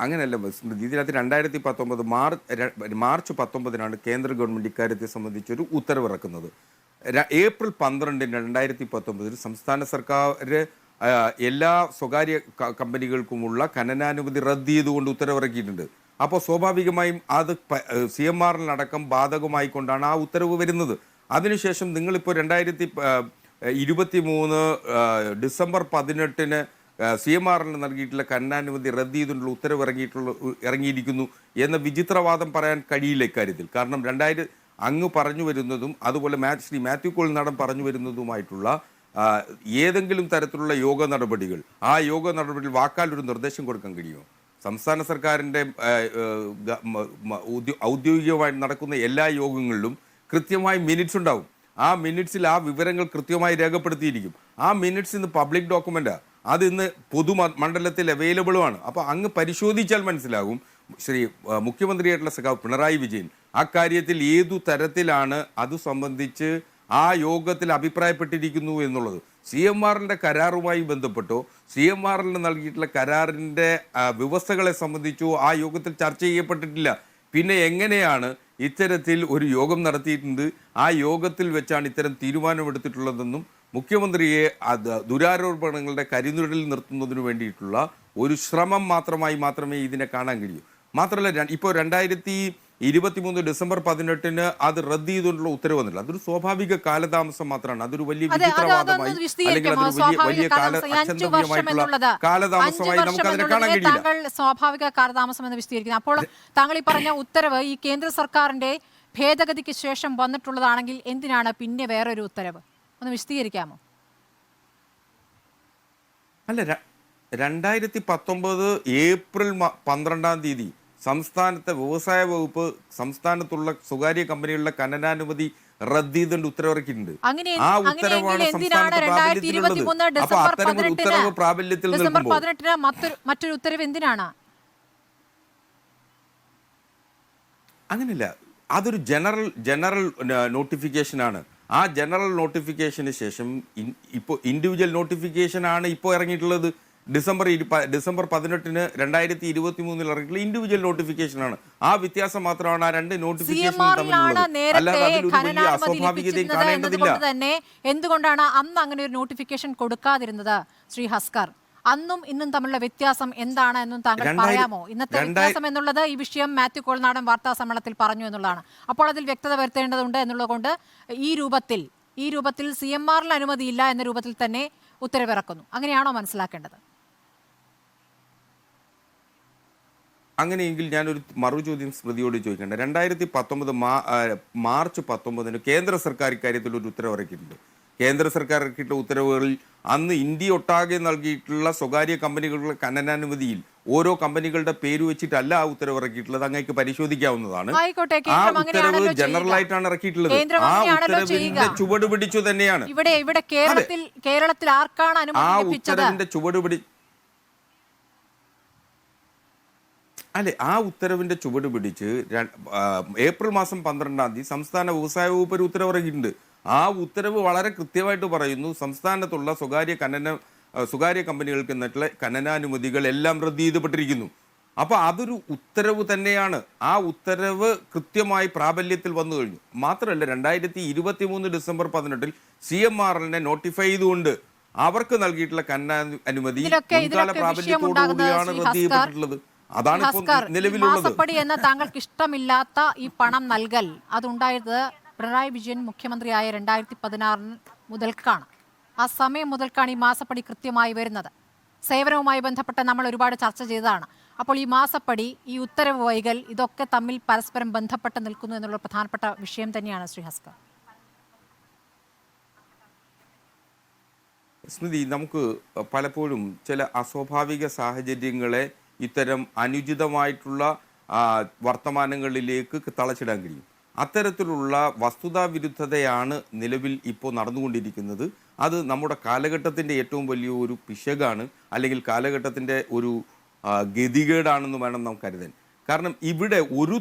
അങ്ങനെയല്ല സ്മൃതി. ഇതിനകത്ത് 2019 മാർച്ച് 19 കേന്ദ്ര ഗവൺമെന്റ് ഇക്കാര്യത്തെ സംബന്ധിച്ചൊരു ഉത്തരവിറക്കുന്നത്. ഏപ്രിൽ 12 2019 സംസ്ഥാന സർക്കാർ എല്ലാ സ്വകാര്യ കമ്പനികൾക്കുമുള്ള ഖനനാനുമതി റദ്ദ് ചെയ്തുകൊണ്ട് ഉത്തരവിറക്കിയിട്ടുണ്ട്. അപ്പോൾ സ്വാഭാവികമായും അത് CMRLടക്കം ബാധകമായിക്കൊണ്ടാണ് ആ ഉത്തരവ് വരുന്നത്. അതിനുശേഷം നിങ്ങളിപ്പോൾ 2023 ഡിസംബർ 18 CMRL നൽകിയിട്ടുള്ള ഖനനാനുമതി റദ്ദ് ചെയ്തുകൊണ്ടുള്ള ഉത്തരവ് ഇറങ്ങിയിരിക്കുന്നു എന്ന വിചിത്രവാദം പറയാൻ കഴിയില്ല ഇക്കാര്യത്തിൽ. കാരണം അങ്ങ് പറഞ്ഞു വരുന്നതും അതുപോലെ ശ്രീ മാത്യു കുഴൽനാടൻ പറഞ്ഞു വരുന്നതുമായിട്ടുള്ള ഏതെങ്കിലും തരത്തിലുള്ള യോഗ നടപടികൾ, ആ യോഗ നടപടികൾ വാക്കാൽ ഒരു നിർദ്ദേശം കൊടുക്കാൻ കഴിയുമോ? സംസ്ഥാന സർക്കാരിൻ്റെ ഔദ്യോഗികമായി നടക്കുന്ന എല്ലാ യോഗങ്ങളിലും കൃത്യമായി മിനിറ്റ്സ് ഉണ്ടാവും. ആ മിനിറ്റ്സിൽ ആ വിവരങ്ങൾ കൃത്യമായി രേഖപ്പെടുത്തിയിരിക്കും. ആ മിനിറ്റ്സ് ഇന്ന് പബ്ലിക് ഡോക്യുമെൻ്റാണ്. അത് ഇന്ന് പൊതുമണ്ഡലത്തിൽ അവൈലബിളുമാണ്. അപ്പോൾ അങ്ങ് പരിശോധിച്ചാൽ മനസ്സിലാകും ശ്രീ മുഖ്യമന്ത്രിയായിട്ടുള്ള സഖാവ് പിണറായി വിജയൻ അക്കാര്യത്തിൽ ഏതു തരത്തിലാണ് അത് സംബന്ധിച്ച് ആ യോഗത്തിൽ അഭിപ്രായപ്പെട്ടിരിക്കുന്നു എന്നുള്ളത്. CMRLന്റെ കരാറുമായി ബന്ധപ്പെട്ടോ CMRL നൽകിയിട്ടുള്ള കരാറിൻ്റെ വ്യവസ്ഥകളെ സംബന്ധിച്ചോ ആ യോഗത്തിൽ ചർച്ച ചെയ്യപ്പെട്ടിട്ടില്ല. പിന്നെ എങ്ങനെയാണ് ഇത്തരത്തിൽ ഒരു യോഗം നടത്തിയിട്ടുണ്ട്, ആ യോഗത്തിൽ വെച്ചാണ് ഇത്തരം തീരുമാനമെടുത്തിട്ടുള്ളതെന്നും മുഖ്യമന്ത്രിയെ ദുരാരോപണങ്ങളുടെ കരിനിഴലിൽ നിർത്തുന്നതിന് വേണ്ടിയിട്ടുള്ള ഒരു ശ്രമം മാത്രമേ ഇതിനെ കാണാൻ കഴിയൂ. മാത്രമല്ല ഇപ്പോൾ 2023 ഡിസംബർ 18 അത് റദ്ദ് ചെയ്തുകൊണ്ടുള്ള ഉത്തരവ് വന്നില്ല. അതൊരു സ്വാഭാവിക കാലതാമസം മാത്രമാണ്. അതൊരു വലിയ വിചിത്രവാദമായി അല്ലെങ്കിൽ അതൊരു വലിയ കാലതാമസമായി നമുക്ക് അതിനെ കാണാൻ കഴിയില്ല. സ്വാഭാവിക കാലതാമസം എന്ന് വിശദീകരിക്കുന്നു. അപ്പോൾ താങ്കൾ ഈ പറഞ്ഞ ഉത്തരവ് ഈ കേന്ദ്ര സർക്കാരിന്റെ ഭേദഗതിക്ക് ശേഷം വന്നിട്ടുള്ളതാണെങ്കിൽ എന്തിനാണ് പിന്നെ വേറൊരു ഉത്തരവ്? ഒന്ന് വിശദീകരിക്കാമോ? അല്ല, 2019 ഏപ്രിൽ 12 സംസ്ഥാനത്തെ വ്യവസായ വകുപ്പ് സംസ്ഥാനത്തുള്ള സ്വകാര്യ കമ്പനികളുടെ ഖനനാനുമതി റദ്ദ് ചെയ്തുകൊണ്ട് ഉത്തരവിറക്കിയിട്ടുണ്ട്. ആ ഉത്തരവാണ് സംസ്ഥാനത്ത് പ്രാബല്യത്തിലുള്ളത്. അപ്പൊ അത്തരം ഒരു ഉത്തരവ് പ്രാബല്യത്തിൽ മറ്റൊരു ഉത്തരവ് എന്തിനാണ്? അങ്ങനെയല്ല, അതൊരു ജനറൽ നോട്ടിഫിക്കേഷനാണ്. ആ ജനറൽ നോട്ടിഫിക്കേഷന് ശേഷം ഇപ്പോൾ ഇൻഡിവിജ്വൽ നോട്ടിഫിക്കേഷനാണ് ഇപ്പോൾ ഇറങ്ങിയിട്ടുള്ളത്. December 18 2023 ഇറങ്ങിയിട്ടുള്ള individual നോട്ടിഫിക്കേഷനാണ്. ആ വ്യത്യാസം മാത്രമാണ് ആ രണ്ട് നോട്ടിഫിക്കേഷനും തമ്മിലുള്ളത്. അല്ലാതെ അതിലൊരു വലിയ അസ്വാഭാവികതയും കാണേണ്ടതില്ല. എന്തുകൊണ്ടാണ് അന്ന് അങ്ങനെ ഒരു നോട്ടിഫിക്കേഷൻ കൊടുക്കാതിരുന്നത് ശ്രീ ഹസ്കർ? അന്നും ഇന്നും തമ്മിലുള്ള വ്യത്യാസം എന്താണ് എന്നും താങ്കൾ പറയാമോ? ഇന്നത്തെ വ്യത്യാസം എന്നുള്ളത് ഈ വിഷയം മാത്യു കുഴൽനാടൻ വാർത്താ സമ്മേളനത്തിൽ പറഞ്ഞു എന്നുള്ളതാണ്. അപ്പോൾ അതിൽ വ്യക്തത വരുത്തേണ്ടതുണ്ട് എന്നുള്ളത് കൊണ്ട് ഈ രൂപത്തിൽ CMRL അനുമതിയില്ല എന്ന രൂപത്തിൽ തന്നെ ഉത്തരവിറക്കുന്നു. അങ്ങനെയാണോ മനസ്സിലാക്കേണ്ടത്? അങ്ങനെയെങ്കിൽ ഞാനൊരു മറുചോദ്യം സ്മൃതിയോട് ചോദിക്കേണ്ടത്, 2019 മാർച്ച് 19 കേന്ദ്ര സർക്കാർ ഇക്കാര്യത്തിൽ ഒരു ഉത്തരവ് ഇറക്കിയിട്ടുണ്ട്. കേന്ദ്ര സർക്കാർ ഇറക്കിയിട്ടുള്ള ഉത്തരവുകളിൽ അന്ന് ഇന്ത്യ ഒട്ടാകെ നൽകിയിട്ടുള്ള സ്വകാര്യ കമ്പനികളുടെ ഖനനാനുമതിയിൽ ഓരോ കമ്പനികളുടെ പേര് വെച്ചിട്ടല്ല ആ ഉത്തരവ് ഇറക്കിയിട്ടുള്ളത്. അങ്ങേക്ക് പരിശോധിക്കാവുന്നതാണ്. ആ ഉത്തരവ് ജനറൽ ആയിട്ടാണ് ഇറക്കിയിട്ടുള്ളത്. ആ ഉത്തരവിന്റെ ചുവട് പിടിച്ചു തന്നെയാണ് ഇവിടെ കേരളത്തിൽ ആർക്കാണ് അനുമതി ലഭിച്ചത്? ആ ഉത്തരവിന്റെ ചുവട് ആ ഉത്തരവിന്റെ ചുവട് പിടിച്ച് ഏപ്രിൽ 12 സംസ്ഥാന വ്യവസായ വകുപ്പ് ഒരു ഉത്തരവ് ഇറക്കിയിട്ടുണ്ട്. ആ ഉത്തരവ് വളരെ കൃത്യമായിട്ട് പറയുന്നു, സംസ്ഥാനത്തുള്ള സ്വകാര്യ കമ്പനികൾക്ക് എന്നിട്ടുള്ള ഖനനാനുമതികൾ എല്ലാം റദ്ദ് ചെയ്യപ്പെട്ടിരിക്കുന്നു. അപ്പോൾ അതൊരു ഉത്തരവ് തന്നെയാണ്. ആ ഉത്തരവ് കൃത്യമായി പ്രാബല്യത്തിൽ വന്നു കഴിഞ്ഞു. മാത്രമല്ല 2023 ഡിസംബർ 18 CMRLനെ നോട്ടിഫൈ ചെയ്തുകൊണ്ട് അവർക്ക് നൽകിയിട്ടുള്ള ഖനനാനുമതി മുൻകാല പ്രാബല്യത്തോടുകൂടിയാണ് റദ്ദ് ചെയ്യപ്പെട്ടിട്ടുള്ളത്. അതാണ് ഇപ്പോൾ നിലവിലുള്ളത്. മാസപ്പടി എന്ന താങ്കൾക്ക് ഇഷ്ടമില്ലാത്ത ഈ പണം നൽകൽ അതുണ്ടായത് പിണറായി വിജയൻ മുഖ്യമന്ത്രിയായ 2016 മുതൽക്കാണ്. ആ സമയം മുതൽക്കാണ് ഈ മാസപ്പടി കൃത്യമായി വരുന്നത്. സേവനവുമായി ബന്ധപ്പെട്ട് നമ്മൾ ഒരുപാട് ചർച്ച ചെയ്തതാണ്. അപ്പോൾ ഈ മാസപ്പടി, ഈ ഉത്തരവ് വൈകൽ, ഇതൊക്കെ തമ്മിൽ പരസ്പരം ബന്ധപ്പെട്ട് നിൽക്കുന്നു എന്നുള്ള പ്രധാനപ്പെട്ട വിഷയം തന്നെയാണ് ശ്രീ ഹസ്കർ. സ്മൃതി, നമുക്ക് പലപ്പോഴും ചില അസ്വാഭാവിക സാഹചര്യങ്ങളെ ഇത്തരം അനുചിതമായിട്ടുള്ള വർത്തമാനങ്ങളിലേക്ക് തളച്ചിടാൻ കഴിയും. അത്തരത്തിലുള്ള വസ്തുതാവിരുദ്ധതയാണ് നിലവിൽ ഇപ്പോൾ നടന്നുകൊണ്ടിരിക്കുന്നത്. അത് നമ്മുടെ കാലഘട്ടത്തിൻ്റെ ഏറ്റവും വലിയ ഒരു പിശകാണ്, അല്ലെങ്കിൽ കാലഘട്ടത്തിൻ്റെ ഒരു ഗതികേടാണെന്ന് വേണം നാം കരുതാൻ. കാരണം ഇവിടെ ഒരു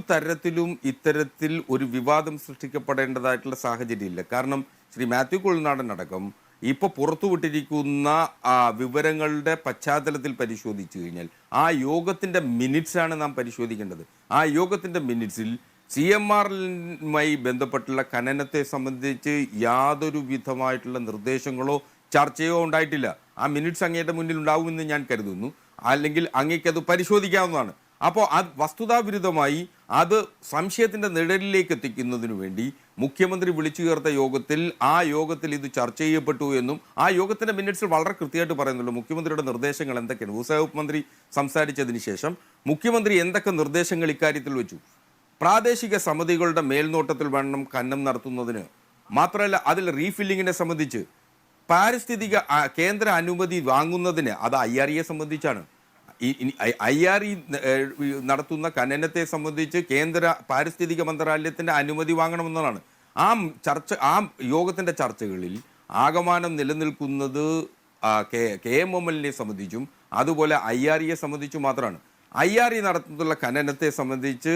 തരത്തിലും ഇത്തരത്തിൽ ഒരു വിവാദം സൃഷ്ടിക്കപ്പെടേണ്ടതായിട്ടുള്ള സാഹചര്യമില്ല. കാരണം ശ്രീ മാത്യു കുഴൽനാടൻ അടക്കം ഇപ്പോൾ പുറത്തുവിട്ടിരിക്കുന്ന വിവരങ്ങളുടെ പശ്ചാത്തലത്തിൽ പരിശോധിച്ചു കഴിഞ്ഞാൽ ആ യോഗത്തിൻ്റെ മിനിറ്റ്സാണ് നാം പരിശോധിക്കേണ്ടത്. ആ യോഗത്തിൻ്റെ മിനിറ്റ്സിൽ CMRലുമായി ബന്ധപ്പെട്ടുള്ള ഖനനത്തെ സംബന്ധിച്ച് യാതൊരു വിധമായിട്ടുള്ള നിർദ്ദേശങ്ങളോ ചർച്ചയോ ഉണ്ടായിട്ടില്ല. ആ മിനിറ്റ്സ് അങ്ങയുടെ മുന്നിൽ ഉണ്ടാവുമെന്ന് ഞാൻ കരുതുന്നു. അല്ലെങ്കിൽ അങ്ങേക്കത് പരിശോധിക്കാവുന്നതാണ്. അപ്പോൾ അത് വസ്തുതാവിരുദ്ധമായി അത് സംശയത്തിൻ്റെ നിഴലിലേക്ക് എത്തിക്കുന്നതിനു വേണ്ടി മുഖ്യമന്ത്രി വിളിച്ചു ചേർത്ത യോഗത്തിൽ ഇത് ചർച്ച ചെയ്യപ്പെട്ടു എന്നും ആ യോഗത്തിൻ്റെ മിനിറ്റ്സിൽ വളരെ കൃത്യമായിട്ട് പറയുന്നുള്ളൂ മുഖ്യമന്ത്രിയുടെ നിർദ്ദേശങ്ങൾ എന്തൊക്കെയാണ്. വ്യവസായ മന്ത്രി സംസാരിച്ചതിന് ശേഷം മുഖ്യമന്ത്രി എന്തൊക്കെ നിർദ്ദേശങ്ങൾ ഇക്കാര്യത്തിൽ വെച്ചു. പ്രാദേശിക സമിതികളുടെ മേൽനോട്ടത്തിൽ വേണം ഖനനം നടത്തുന്നതിന്. മാത്രമല്ല അതിൽ റീഫില്ലിങ്ങിനെ സംബന്ധിച്ച് പാരിസ്ഥിതിക കേന്ദ്ര അനുമതി വാങ്ങുന്നതിന് അത് IRE സംബന്ധിച്ചാണ്. IRE നടത്തുന്ന ഖനനത്തെ സംബന്ധിച്ച് കേന്ദ്ര പാരിസ്ഥിതിക മന്ത്രാലയത്തിൻ്റെ അനുമതി വാങ്ങണമെന്നതാണ്. ആ യോഗത്തിൻ്റെ ചർച്ചകളിൽ ആകമാനം നിലനിൽക്കുന്നത് KMMLനെ സംബന്ധിച്ചും അതുപോലെ IREയെ സംബന്ധിച്ചും മാത്രമാണ്. IRE നടത്തുന്ന ഖനനത്തെ സംബന്ധിച്ച്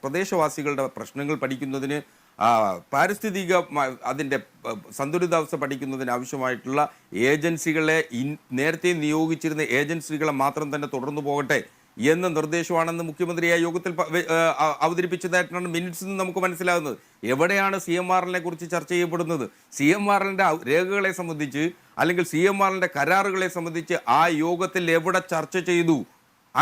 പ്രദേശവാസികളുടെ പ്രശ്നങ്ങൾ പഠിക്കുന്നതിന് പാരിസ്ഥിതിക അതിൻ്റെ സന്തുലിതാവസ്ഥ പഠിക്കുന്നതിന് ആവശ്യമായിട്ടുള്ള ഏജൻസികളെ നേരത്തെ നിയോഗിച്ചിരുന്ന ഏജൻസികളെ മാത്രം തന്നെ തുടർന്നു പോകട്ടെ എന്ന നിർദ്ദേശമാണെന്ന് മുഖ്യമന്ത്രി ആ യോഗത്തിൽ അവതരിപ്പിച്ചതായിട്ടാണ് മിനിറ്റ്സിൽ നിന്ന് നമുക്ക് മനസ്സിലാകുന്നത്. എവിടെയാണ് CMRലിനെ കുറിച്ച് ചർച്ച ചെയ്യപ്പെടുന്നത്? CMRലിൻ്റെ രേഖകളെ സംബന്ധിച്ച് അല്ലെങ്കിൽ CMRലിൻ്റെ കരാറുകളെ സംബന്ധിച്ച് ആ യോഗത്തിൽ എവിടെ ചർച്ച ചെയ്തു?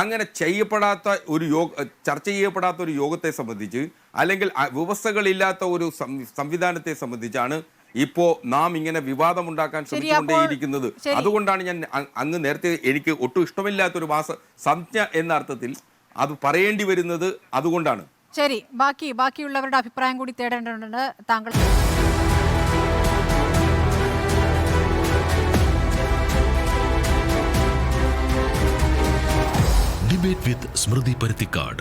അങ്ങനെ ചർച്ച ചെയ്യപ്പെടാത്ത ഒരു യോഗത്തെ സംബന്ധിച്ച് അല്ലെങ്കിൽ വ്യവസ്ഥകളില്ലാത്ത ഒരു സംവിധാനത്തെ സംബന്ധിച്ചാണ് ഇപ്പോൾ നാം ഇങ്ങനെ വിവാദമുണ്ടാക്കാൻ ശ്രമിച്ചുകൊണ്ടേയിരിക്കുന്നത്. അതുകൊണ്ടാണ് ഞാൻ അങ്ങ് നേരത്തെ എനിക്ക് ഒട്ടും ഇഷ്ടമില്ലാത്തൊരു സംജ്ഞ എന്ന അർത്ഥത്തിൽ അത് പറയേണ്ടി വരുന്നത്. അതുകൊണ്ടാണ്. ശരി, ബാക്കിയുള്ളവരുടെ അഭിപ്രായം കൂടി തേടേണ്ടതുണ്ട്. താങ്കൾ ഡിബേറ്റ് വിത്ത് സ്മൃതി പരുത്തിക്കാട്.